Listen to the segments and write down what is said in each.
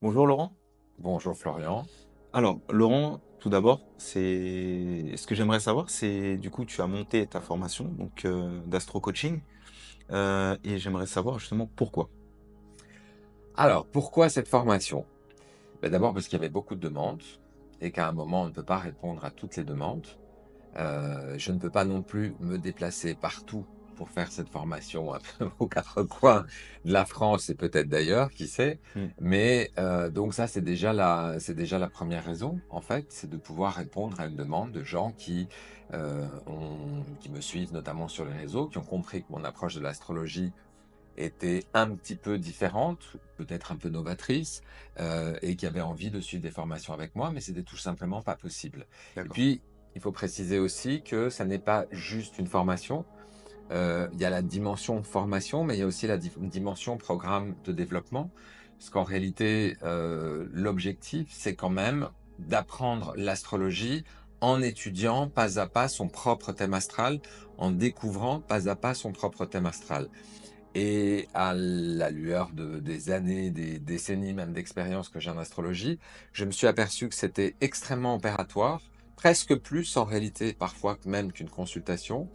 Bonjour Laurent. Bonjour Florian. Alors Laurent, tout d'abord, ce que j'aimerais savoir, c'est du coup tu as monté ta formation donc d'astro coaching et j'aimerais savoir justement pourquoi. Alors, pourquoi cette formation? D'abord parce qu'il y avait beaucoup de demandes et qu'à un moment, on ne peut pas répondre à toutes les demandes. Je ne peux pas non plus me déplacer partout pour faire cette formation un peu aux quatre coins de la France et peut-être d'ailleurs, qui sait. Hmm. Mais donc ça, c'est déjà la première raison, en fait, c'est de pouvoir répondre à une demande de gens qui me suivent notamment sur les réseaux, qui ont compris que mon approche de l'astrologie était un petit peu différente, peut-être un peu novatrice, et qui avaient envie de suivre des formations avec moi, mais c'était tout simplement pas possible. Et D'accord. puis, il faut préciser aussi que ça n'est pas juste une formation. Il y a la dimension formation, mais il y a aussi la dimension programme de développement. Parce qu'en réalité, l'objectif, c'est quand même d'apprendre l'astrologie en étudiant pas à pas son propre thème astral, en découvrant pas à pas son propre thème astral. Et à la lueur des années, des décennies même d'expérience que j'ai en astrologie, je me suis aperçu que c'était extrêmement opératoire, presque plus en réalité parfois même qu'une consultation,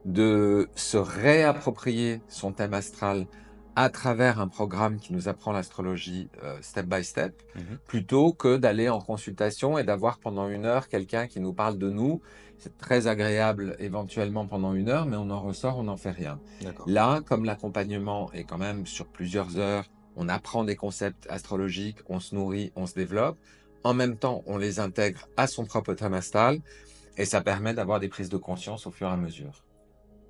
de se réapproprier son thème astral à travers un programme qui nous apprend l'astrologie step by step, Mhm. plutôt que d'aller en consultation et d'avoir pendant une heure quelqu'un qui nous parle de nous. C'est très agréable éventuellement pendant une heure, mais on en ressort, on n'en fait rien. D'accord. Là, comme l'accompagnement est quand même sur plusieurs heures, on apprend des concepts astrologiques, on se nourrit, on se développe. En même temps, on les intègre à son propre thème astral et ça permet d'avoir des prises de conscience au fur et à mesure.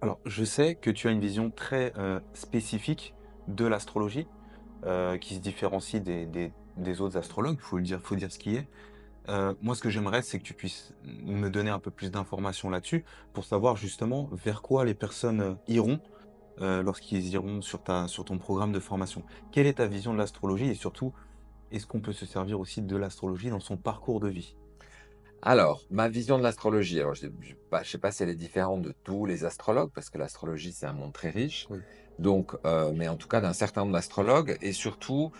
Alors je sais que tu as une vision très spécifique de l'astrologie qui se différencie des autres astrologues, faut dire ce qui est. Moi, ce que j'aimerais, c'est que tu puisses me donner un peu plus d'informations là-dessus pour savoir justement vers quoi les personnes iront lorsqu'ils iront sur ton programme de formation. Quelle est ta vision de l'astrologie et surtout, est-ce qu'on peut se servir aussi de l'astrologie dans son parcours de vie? Alors, ma vision de l'astrologie, alors je sais pas si elle est différente de tous les astrologues, parce que l'astrologie, c'est un monde très riche. Oui. Donc, mais en tout cas d'un certain nombre d'astrologues. Et surtout,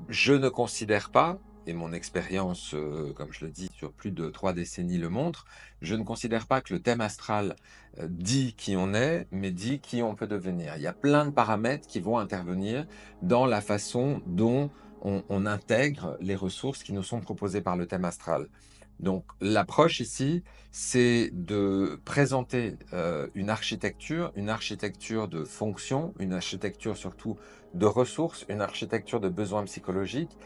je ne considère pas, et mon expérience, comme je le dis, sur plus de 3 décennies le montre, je ne considère pas que le thème astral dit qui on est, mais dit qui on peut devenir. Il y a plein de paramètres qui vont intervenir dans la façon dont on intègre les ressources qui nous sont proposées par le thème astral. Donc, l'approche ici, c'est de présenter une architecture de fonction, une architecture surtout de ressources, une architecture de besoins psychologiques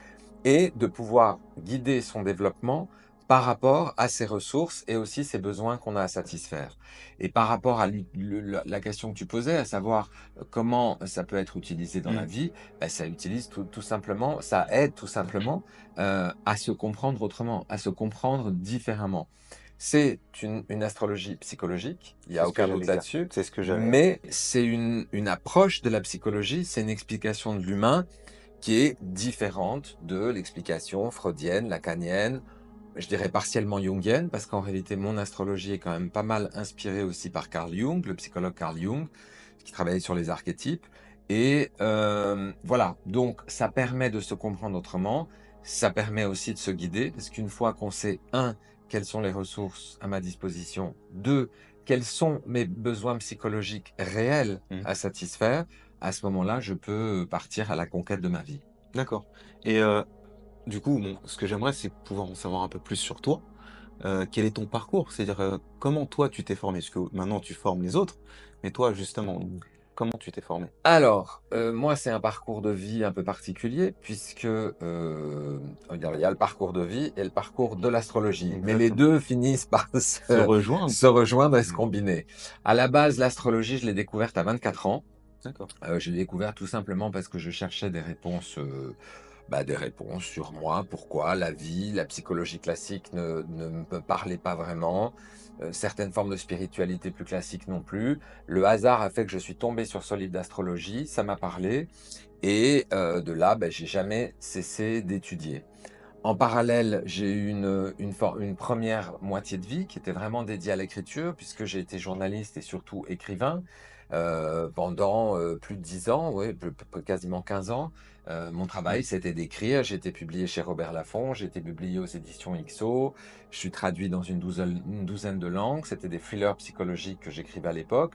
et de pouvoir guider son développement par rapport à ses ressources et aussi ses besoins qu'on a à satisfaire. Et par rapport à la question que tu posais, à savoir comment ça peut être utilisé dans la Hmm. vie, ben, ça utilise tout simplement, ça aide tout simplement à se comprendre autrement, à se comprendre différemment. C'est une astrologie psychologique, il n'y C'est a ce que aucun doute j'allais dire. là-dessus, C'est ce que j'allais dire. mais c'est une approche de la psychologie, c'est une explication de l'humain qui est différente de l'explication freudienne, lacanienne, je dirais partiellement jungienne, parce qu'en réalité, mon astrologie est quand même pas mal inspirée aussi par Carl Jung, le psychologue Carl Jung, qui travaillait sur les archétypes. Et voilà, donc ça permet de se comprendre autrement, ça permet aussi de se guider, parce qu'une fois qu'on sait, un, quelles sont les ressources à ma disposition, deux, quels sont mes besoins psychologiques réels Hmm. à satisfaire, à ce moment-là, je peux partir à la conquête de ma vie. D'accord. Et du coup, bon, ce que j'aimerais, c'est pouvoir en savoir un peu plus sur toi. Quel est ton parcours? C'est-à-dire, comment toi tu t'es formé? Parce que maintenant tu formes les autres, mais toi justement, comment tu t'es formé? Alors, moi, c'est un parcours de vie un peu particulier puisque, il y a le parcours de vie et le parcours de l'astrologie, mais les Exactement. 2 finissent par Se rejoindre? se rejoindre et se Hmm. combiner. À la base, l'astrologie, je l'ai découverte à 24 ans. D'accord. Je l'ai découvert tout simplement parce que je cherchais des réponses sur moi, pourquoi la vie, la psychologie classique ne me parlait pas vraiment, certaines formes de spiritualité plus classiques non plus. Le hasard a fait que je suis tombé sur ce livre d'astrologie, ça m'a parlé et de là, j'ai jamais cessé d'étudier. En parallèle, j'ai eu une première moitié de vie qui était vraiment dédiée à l'écriture puisque j'ai été journaliste et surtout écrivain. pendant, plus de 10 ans, oui, quasiment 15 ans. Mon Mmh. travail, c'était d'écrire. J'ai été publié chez Robert Laffont, j'ai été publié aux éditions XO, je suis traduit dans une douzaine de langues. C'était des thrillers psychologiques que j'écrivais à l'époque.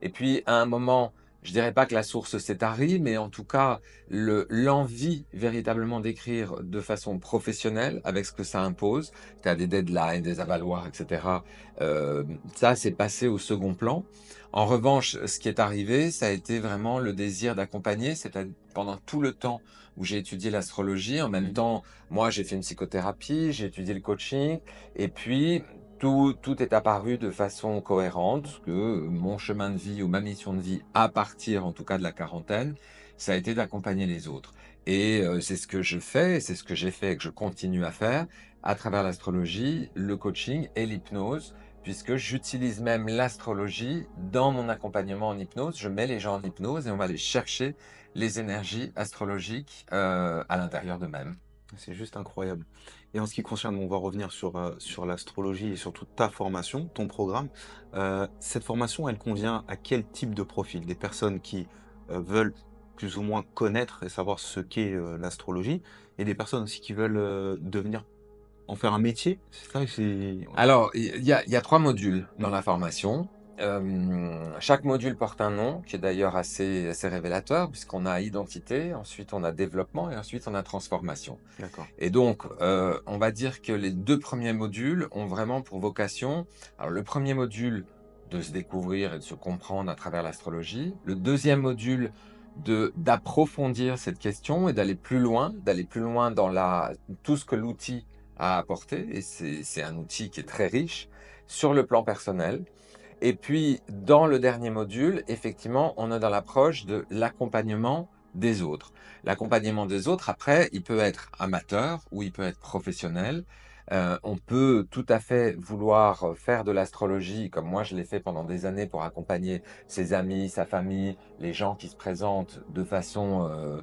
Et puis, à un moment, je dirais pas que la source s'est tarie, mais en tout cas, l'envie véritablement d'écrire de façon professionnelle, avec ce que ça impose, tu as des deadlines, des avaloirs, etc. Ça, c'est passé au second plan. En revanche, ce qui est arrivé, ça a été vraiment le désir d'accompagner, c'est-à-dire pendant tout le temps où j'ai étudié l'astrologie, en même Mmh. temps, moi, j'ai fait une psychothérapie, j'ai étudié le coaching, et puis tout est apparu de façon cohérente, que mon chemin de vie ou ma mission de vie, à partir en tout cas de la quarantaine, ça a été d'accompagner les autres. Et c'est ce que je fais, c'est ce que j'ai fait et que je continue à faire à travers l'astrologie, le coaching et l'hypnose, puisque j'utilise même l'astrologie dans mon accompagnement en hypnose. Je mets les gens en hypnose et on va aller chercher les énergies astrologiques à l'intérieur d'eux-mêmes. C'est juste incroyable. Et en ce qui concerne, on va revenir sur l'astrologie et surtout ta formation, ton programme. Cette formation, elle convient à quel type de profil? Des personnes qui, veulent plus ou moins connaître et savoir ce qu'est, l'astrologie et des personnes aussi qui veulent, devenir en faire un métier? C'est ça? C'est Alors, il y a 3 modules dans mmh, la formation. Chaque module porte un nom qui est d'ailleurs assez révélateur puisqu'on a identité, ensuite on a développement et ensuite on a transformation. d'accord. Et donc, on va dire que les 2 premiers modules ont vraiment pour vocation, alors le premier module, de se découvrir et de se comprendre à travers l'astrologie. Le deuxième module, d'approfondir cette question et d'aller plus loin dans tout ce que l'outil a apporté, et c'est un outil qui est très riche sur le plan personnel. Et puis, dans le dernier module, effectivement, on est dans l'approche de l'accompagnement des autres. L'accompagnement des autres, après, il peut être amateur ou il peut être professionnel. On peut tout à fait vouloir faire de l'astrologie, comme moi je l'ai fait pendant des années pour accompagner ses amis, sa famille, les gens qui se présentent de façon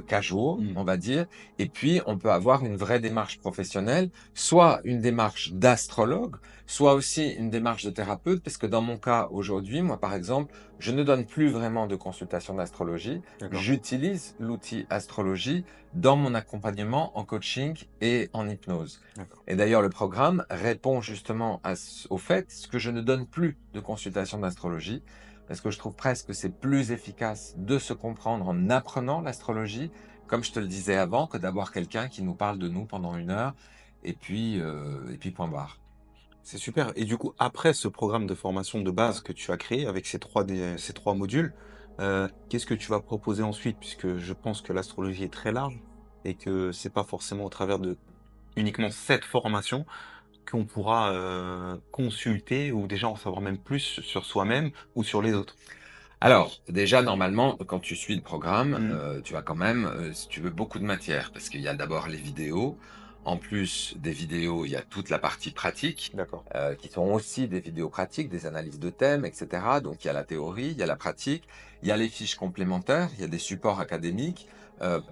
casual, Mmh, on va dire. Et puis, on peut avoir une vraie démarche professionnelle, soit une démarche d'astrologue, soit aussi une démarche de thérapeute, parce que dans mon cas aujourd'hui, moi par exemple, je ne donne plus vraiment de consultation d'astrologie, d'accord, j'utilise l'outil astrologie dans mon accompagnement en coaching et en hypnose. d'accord. Et d'ailleurs, le programme répond justement au fait que je ne donne plus de consultation d'astrologie, parce que je trouve presque que c'est plus efficace de se comprendre en apprenant l'astrologie, comme je te le disais avant, que d'avoir quelqu'un qui nous parle de nous pendant 1 heure, et puis point barre. C'est super et du coup, après ce programme de formation de base que tu as créé avec ces 3 modules, qu'est-ce que tu vas proposer ensuite? Puisque je pense que l'astrologie est très large et que c'est pas forcément au travers de uniquement cette formation qu'on pourra, consulter ou déjà en savoir même plus sur soi-même ou sur les autres. Alors, déjà, normalement, quand tu suis le programme, Mmh. tu as quand même, si tu veux, beaucoup de matière, parce qu'il y a d'abord les vidéos. En plus des vidéos, il y a toute la partie pratique, D'accord. qui sont aussi des vidéos pratiques, des analyses de thèmes, et cetera. Donc il y a la théorie, il y a la pratique, il y a les fiches complémentaires, il y a des supports académiques,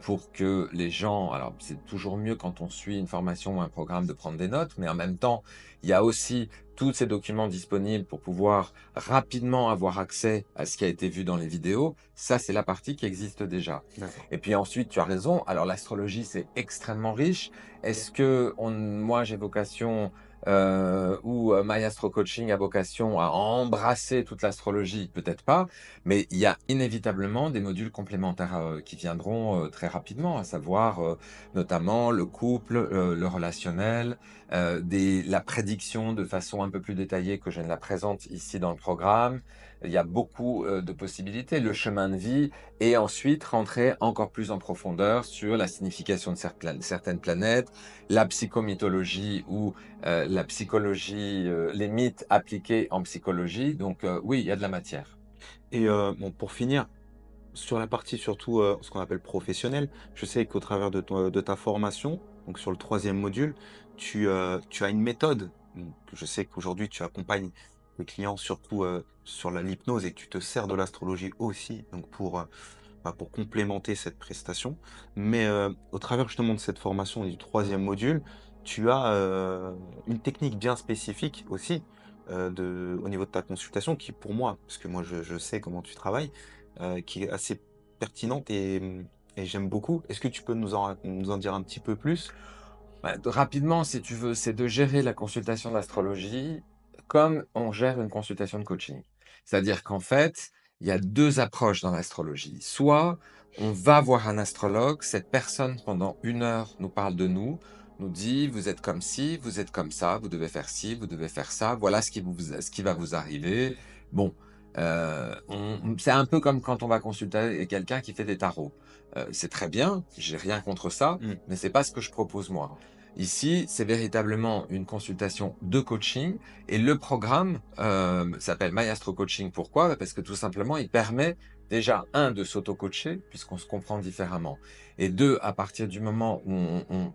pour que les gens, alors c'est toujours mieux quand on suit une formation ou un programme de prendre des notes, mais en même temps, il y a aussi tous ces documents disponibles pour pouvoir rapidement avoir accès à ce qui a été vu dans les vidéos. Ça, c'est la partie qui existe déjà. D'accord. Et puis ensuite, tu as raison. Alors, l'astrologie, c'est extrêmement riche. Est-ce que moi, j'ai vocation, ou My Astro Coaching a vocation à embrasser toute l'astrologie? Peut-être pas. Mais il y a inévitablement des modules complémentaires qui viendront très rapidement, à savoir notamment le couple, le relationnel, la prédiction de façon un peu plus détaillée que je ne la présente ici dans le programme. Il y a beaucoup de possibilités, le chemin de vie, et ensuite rentrer encore plus en profondeur sur la signification de certaines planètes, la psychomythologie ou la psychologie, les mythes appliqués en psychologie. Donc oui, il y a de la matière. Et bon, pour finir, sur la partie surtout, ce qu'on appelle professionnelle, je sais qu'au travers de ta formation, donc sur le troisième module, tu as une méthode. Donc je sais qu'aujourd'hui tu accompagnes tes clients surtout, sur l'hypnose et que tu te sers de l'astrologie aussi, donc pour complémenter cette prestation. Mais, au travers justement de cette formation et du troisième module, tu as, une technique bien spécifique aussi, au niveau de ta consultation qui pour moi, parce que moi je sais comment tu travailles, qui est assez pertinente et j'aime beaucoup. Est-ce que tu peux nous en dire un petit peu plus? Bah, rapidement, si tu veux, c'est de gérer la consultation d'astrologie comme on gère une consultation de coaching. C'est-à-dire qu'en fait, il y a 2 approches dans l'astrologie. Soit on va voir un astrologue, cette personne pendant 1 heure nous parle de nous, nous dit: «Vous êtes comme ci, vous êtes comme ça, vous devez faire ci, vous devez faire ça, voilà ce qui va vous arriver». Bon, c'est un peu comme quand on va consulter quelqu'un qui fait des tarots. C'est très bien, j'ai rien contre ça, Mmh. mais c'est pas ce que je propose moi. Ici, c'est véritablement une consultation de coaching et le programme, s'appelle My Astro Coaching. Pourquoi? Parce que tout simplement, il permet déjà, un, de s'auto-coacher puisqu'on se comprend différemment, et 2, à partir du moment où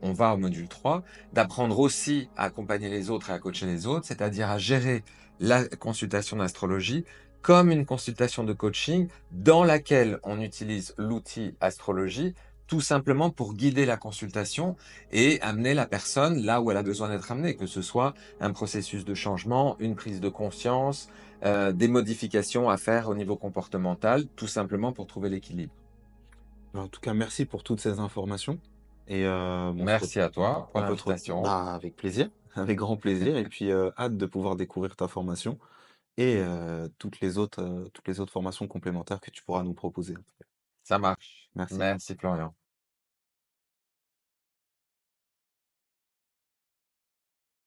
on va au module 3, d'apprendre aussi à accompagner les autres et à coacher les autres, c'est-à-dire à gérer la consultation d'astrologie comme une consultation de coaching dans laquelle on utilise l'outil astrologie, tout simplement pour guider la consultation et amener la personne là où elle a besoin d'être amenée, que ce soit un processus de changement, une prise de conscience, des modifications à faire au niveau comportemental, tout simplement pour trouver l'équilibre. En tout cas, merci pour toutes ces informations et Merci à toi pour on peut te ret l'invitation. bah, avec plaisir, avec grand plaisir et puis, hâte de pouvoir découvrir ta formation et toutes les autres formations complémentaires que tu pourras nous proposer. Ça marche. Merci. Merci Florian.